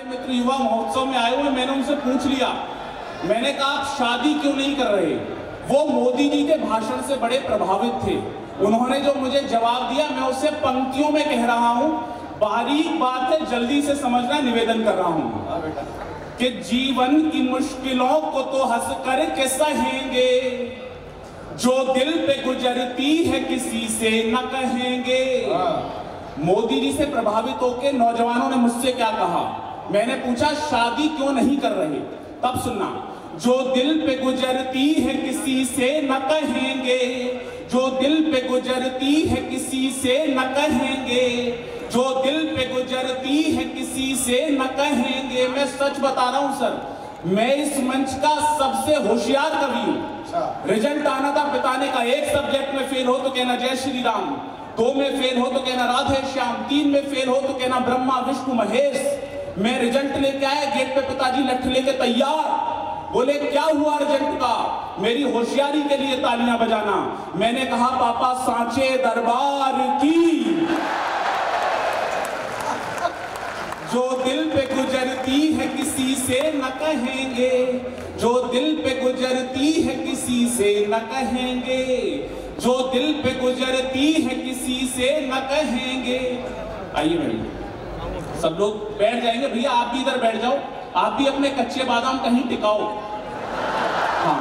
मित्र युवा महोत्सव में आए हुए, मैंने उनसे पूछ लिया, मैंने कहा आप शादी क्यों नहीं कर रहे? वो मोदी जी के भाषण से बड़े प्रभावित थे। उन्होंने जो मुझे जवाब दिया मैं उससे पंक्तियों में कह रहा हूं, बारीक बात है, जल्दी से समझना निवेदन कर रहा हूं कि जीवन की मुश्किलों को तो हंस कर के सहेंगे, जो दिल पे गुजरती है किसी से न कहेंगे। मोदी जी से प्रभावित होकर नौजवानों ने मुझसे क्या कहा? मैंने पूछा शादी क्यों नहीं कर रहे? तब सुनना, जो दिल पे गुजरती है किसी से न कहेंगे, जो दिल पे गुजरती है किसी से न कहेंगे, जो दिल पे गुजरती है किसी से न कहेंगे। मैं सच बता रहा हूं सर, मैं इस मंच का सबसे होशियार कवि हूं। रिजल्ट आना था पिताने का, एक सब्जेक्ट में फेल हो तो कहना जय श्री राम, 2 में फेल हो तो कहना राधे श्याम, 3 में फेल हो तो कहना ब्रह्मा विष्णु महेश। मैं रिजल्ट लेके आया, गेट पे पिताजी लठ लेके तैयार। बोले क्या हुआ रिजल्ट का? मेरी होशियारी के लिए तालियां बजाना। मैंने कहा पापा सांचे दरबार की। जो दिल पे गुजरती है किसी से न कहेंगे, जो दिल पे गुजरती है किसी से न कहेंगे, जो दिल पे गुजरती है किसी से न कहेंगे। आइए भैया सब लोग बैठ जाएंगे, भैया आप भी इधर बैठ जाओ, आप भी अपने कच्चे बादाम कहीं टिकाओ। हाँ,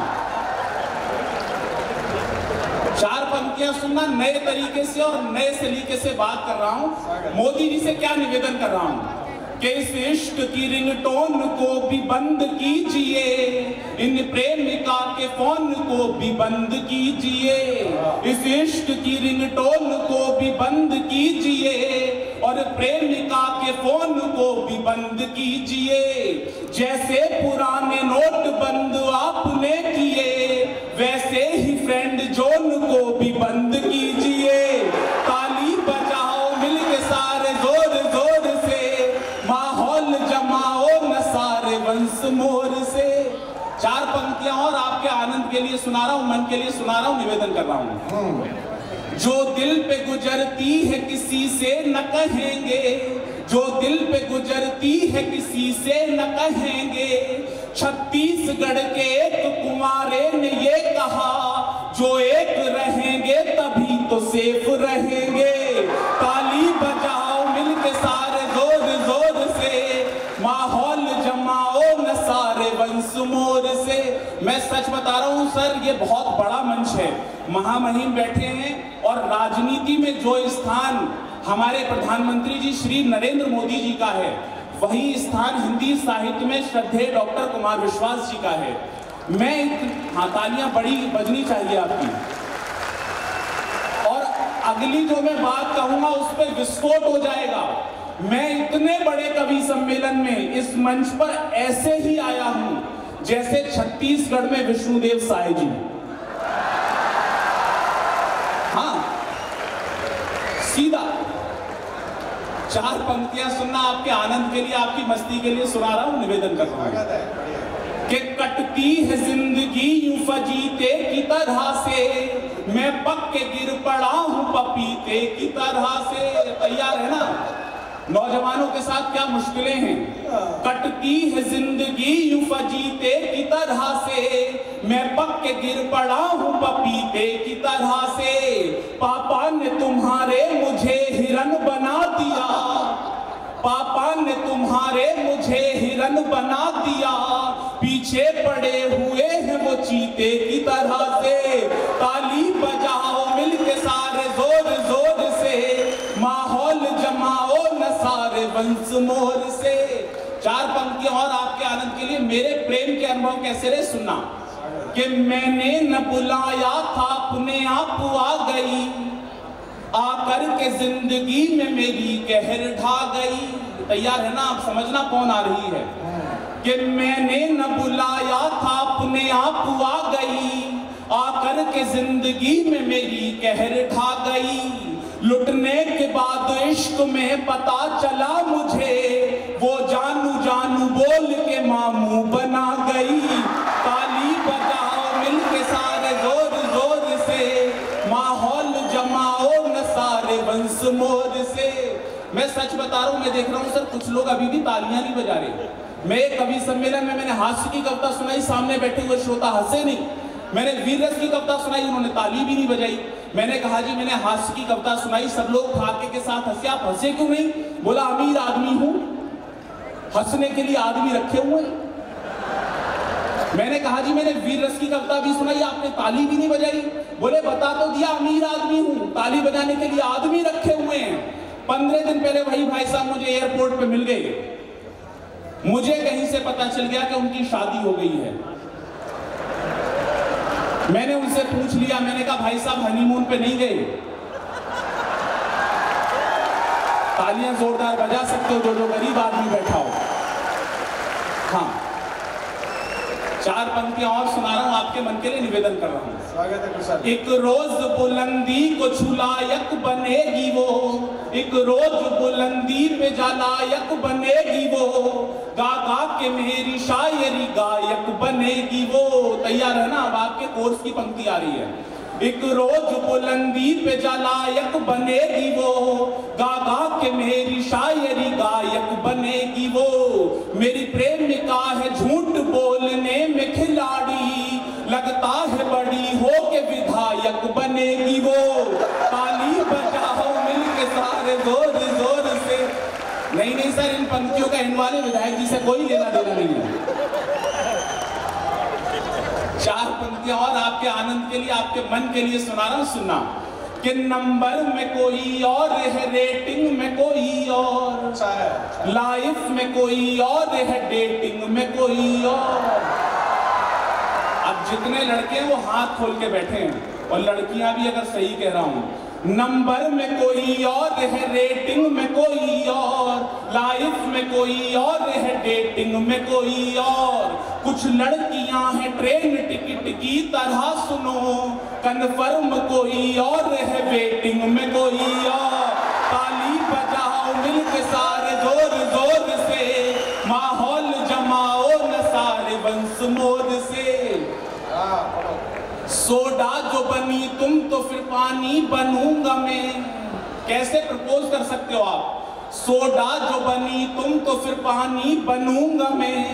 4 पंक्तियां सुनना, नए तरीके से और नए सलीके से बात कर रहा हूं। मोदी जी से क्या निवेदन कर रहा हूं कि इस इश्क की रिंगटोन को भी बंद कीजिए, इन प्रेमिका के फोन को भी बंद कीजिए, इस इश्क की रिंगटोन को भी बंद कीजिए और प्रेमिका के फोन को भी बंद कीजिए। जैसे पुराने नोट बंद आपने किए, वैसे ही फ्रेंड जोन को भी बंद कीजिए। ताली बजाओ मिलके सारे जोर जोर से, माहौल जमाओ न सारे वंश मोर से। 4 पंक्तियां और आपके आनंद के लिए सुना रहा हूं, मन के लिए सुना रहा हूं, निवेदन कर रहा हूं। जो दिल पे गुजरती है किसी से न कहेंगे, जो दिल पे गुजरती है किसी से न कहेंगे। छत्तीसगढ़ के एक कुंवारे ने ये कहा, जो एक रहेंगे तभी तो सेफ रहेंगे। ताली बजाओ मिलके सारे जोर जोर से, माहौल जमाओ न सारे वंश मोर से। मैं सच बता रहा हूं सर, ये बहुत बड़ा मंच है, महामहिम बैठे हैं और राजनीति में जो स्थान हमारे प्रधानमंत्री जी श्री नरेंद्र मोदी जी का है, वही स्थान हिंदी साहित्य में श्रद्धेय डॉक्टर कुमार विश्वास जी का है। हाँ, तालियां बड़ी बजनी चाहिए आपकी। और अगली जो मैं बात कहूंगा उस पर विस्फोट हो जाएगा। मैं इतने बड़े कवि सम्मेलन में इस मंच पर ऐसे ही आया हूं जैसे छत्तीसगढ़ में विष्णुदेव साय जी। हाँ, सीधा 4 पंक्तियां सुनना, आपके आनंद के लिए, आपकी मस्ती के लिए सुना रहा हूं, निवेदन कर रहा हूं कि कटती है जिंदगी यूं फजीते की तरह से, मैं पक के गिर पड़ा हूं पपीते की तरह से। तैयार है ना? नौजवानों के साथ क्या मुश्किलें हैं। कटती है जिंदगी यूं फजीते की तरह से, मैं पक के गिर पड़ा हूं पपीते की तरह से। पापा ने तुम्हारे मुझे हिरन बना दिया, पापा ने तुम्हारे मुझे हिरन बना दिया, पीछे पड़े हुए हैं वो चीते की तरह से। ताली बजाओ मिलके सारे जोर जोर से, माहौल जमाओ न सारे वंश मोर से। 4 पंक्तियां और आपके आनंद के लिए। मेरे प्रेम के अनुभव कैसे रहे सुनना कि मैंने न बुलाया था अपने आप आ गई, आकर के जिंदगी में मेरी कहर ढा गई। तैयार है ना? आप समझना कौन आ रही है कि मैंने न बुलाया था अपने आप आ गई, आकर के जिंदगी में मेरी कहर ढा गई। लुटने के बाद इश्क में पता चला मुझे, वो जानू जानू बोल के मामू बना गई। ताली बजाओ मिलके सारे जोर जोर से, माहौल जमाओ न सारे वंश मोर से। मैं सच बता रहा हूं, मैं देख रहा हूं सर कुछ लोग अभी भी तालियां नहीं बजा रहे। मैं एक कवि सम्मेलन में मैंने हास्य की कविता सुनाई, सामने बैठे हुए श्रोता हंसे नहीं। मैंने वीर रस की कविता सुनाई, उन्होंने ताली भी नहीं बजाई। मैंने कहा जी मैंने हास्य की कविता सुनाई, सब लोग फाके के साथ हंसे, आप हंसे क्यों नहीं? बोला अमीर आदमी हूं, हंसने के लिए आदमी रखे हुए। मैंने कहा जी मैंने वीर रस की कविता भी सुनाई, आपने ताली भी नहीं बजाई। बोले बता तो दिया अमीर आदमी हूं, ताली बजाने के लिए आदमी रखे हुए हैं। 15 दिन पहले वही भाई साहब मुझे एयरपोर्ट पे मिल गए। मुझे कहीं से पता चल गया कि उनकी शादी हो गई है। मैंने उनसे पूछ लिया, मैंने कहा भाई साहब हनीमून पे नहीं गए? तालियां जोरदार बजा सकते हो जो गरीब आदमी बैठा हो। हाँ, 4 पंक्तियां और सुना रहा हूं, आपके मन के लिए निवेदन कर रहा हूं। स्वागत है कुशल। एक रोज बुलंदी को छुलायक बनेगी वो, एक रोज बुलंदी पे जालायक बनेगी वो, गा गा के मेरी शायरी गायक बनेगी वो। तैयार है ना? अब आपके कोर्स की पंक्ति आ रही है। एक रोज बुलंदी पे जालायक बनेगी वो, गा गा के मेरी शायरी गायक बनेगी वो। मेरी प्रेमिका है झूठ बोलने में खिलाड़ी, लगता है बड़ी हो के विधायक बनेगी वो। ताली बजाओ मिलके सारे जोर जोर से। नहीं सर, इन पंक्तियों का इन वाले विधायक जी से कोई लेना देना नहीं है। 4 पंक्तियां और आपके आनंद के लिए, आपके मन के लिए सुना रहा हूं, सुनना। कि नंबर में कोई और है, रेटिंग में कोई और, लाइफ में कोई और है, डेटिंग में कोई और। अब जितने लड़के हैं वो हाथ खोल के बैठे हैं, और लड़कियां भी, अगर सही कह रहा हूं। नंबर में कोई और है, रेटिंग में कोई और, लाइफ में कोई और है, डेटिंग में कोई और। कुछ लड़कियां हैं ट्रेन टिकट की तरह सुनो, कन्फर्म कोई और है, वेटिंग में कोई और। ताली बजाओ मिलके सारे जोर जोर से, माहौल जमाओ न सारे वंश मोर से। सोडा जो बनी तुम तो फिर पानी बनूंगा मैं। कैसे प्रपोज कर सकते हो आप? सोडा जो बनी तुम तो फिर पानी बनूंगा मैं,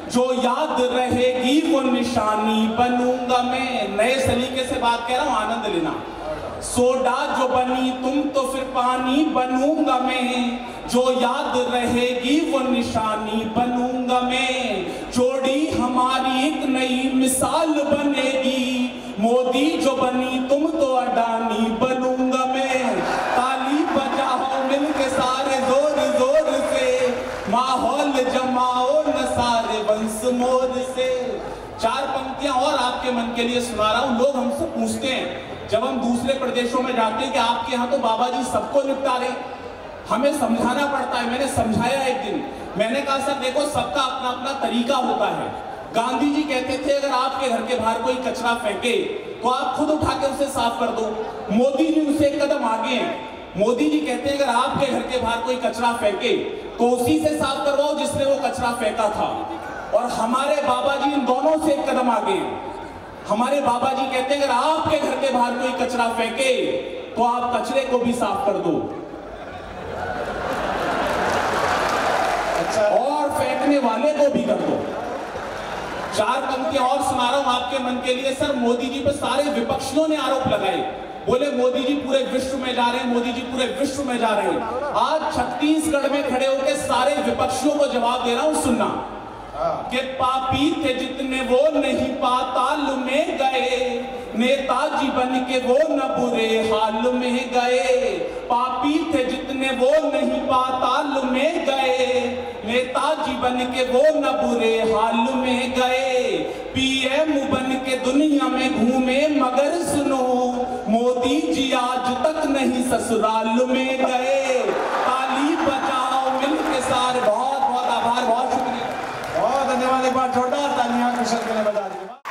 जो याद रहेगी वो निशानी बनूंगा मैं। नए सलीके से बात कह रहा हूं, आनंद लेना। सोडा जो बनी तुम तो फिर पानी बनूंगा मैं, जो याद रहेगी वो निशानी बनूंगा मैं। जोड़ी हमारी एक नई मिसाल बनेगी, मोदी जो बनी तुम तो अडानी बनूंगा मैं। ताली बजाओ मिलके सारे जोर जोर से, माहौल जमाओ न सारे वंश मोर से। 4 पंक्तियां और आपके मन के लिए सुना रहा हूं। लोग हमसे पूछते हैं जब हम दूसरे प्रदेशों में जाते हैं कि आपके यहाँ तो बाबा जी सबको निपटा रहे, हमें समझाना पड़ता है। मैंने समझाया एक दिन, मैंने कहा सर देखो सबका अपना अपना तरीका होता है। गांधी जी कहते थे अगर आपके घर के बाहर कोई कचरा फेंके तो आप खुद उठा के उसे साफ कर दो। मोदी जी उससे एक कदम आगे हैं। मोदी जी कहते हैं अगर आपके घर के बाहर कोई कचरा फेंके तो उसी से साफ करवाओ जिसने वो कचरा फेंका था। और हमारे बाबा जी इन दोनों से एक कदम आगे हैं। हमारे बाबा जी कहते हैं अगर आपके घर के बाहर कोई कचरा फेंके तो आप कचरे को भी साफ कर दो। अच्छा, और फेंकने वाले को भी कर दो। 4 पंक्तियां और सुना रहा हूं आपके मन के लिए। सर मोदी जी पर सारे विपक्षियों ने आरोप लगाए, बोले मोदी जी पूरे विश्व में जा रहे हैं, मोदी जी पूरे विश्व में जा रहे हैं। आज छत्तीसगढ़ में खड़े होकर सारे विपक्षियों को जवाब दे रहा हूं, सुनना। कि पापी थे जितने वो नहीं पाताल में गए, नेताजी बन के वो न बुरे हाल में गए। पापी थे जितने वो नहीं पाताल में गए, नेताजी बन के वो न बुरे हाल में गए। पीएम बन के दुनिया में घूमे मगर सुनो, मोदी जी आज तक नहीं ससुराल में गए। ताली बजाओ मिलके सारे। बहुत बहुत आभार, बहुत शुक्रिया, बहुत धन्यवाद। एक बार जोरदार तालियां कुशल के लिए बजा दीजिए।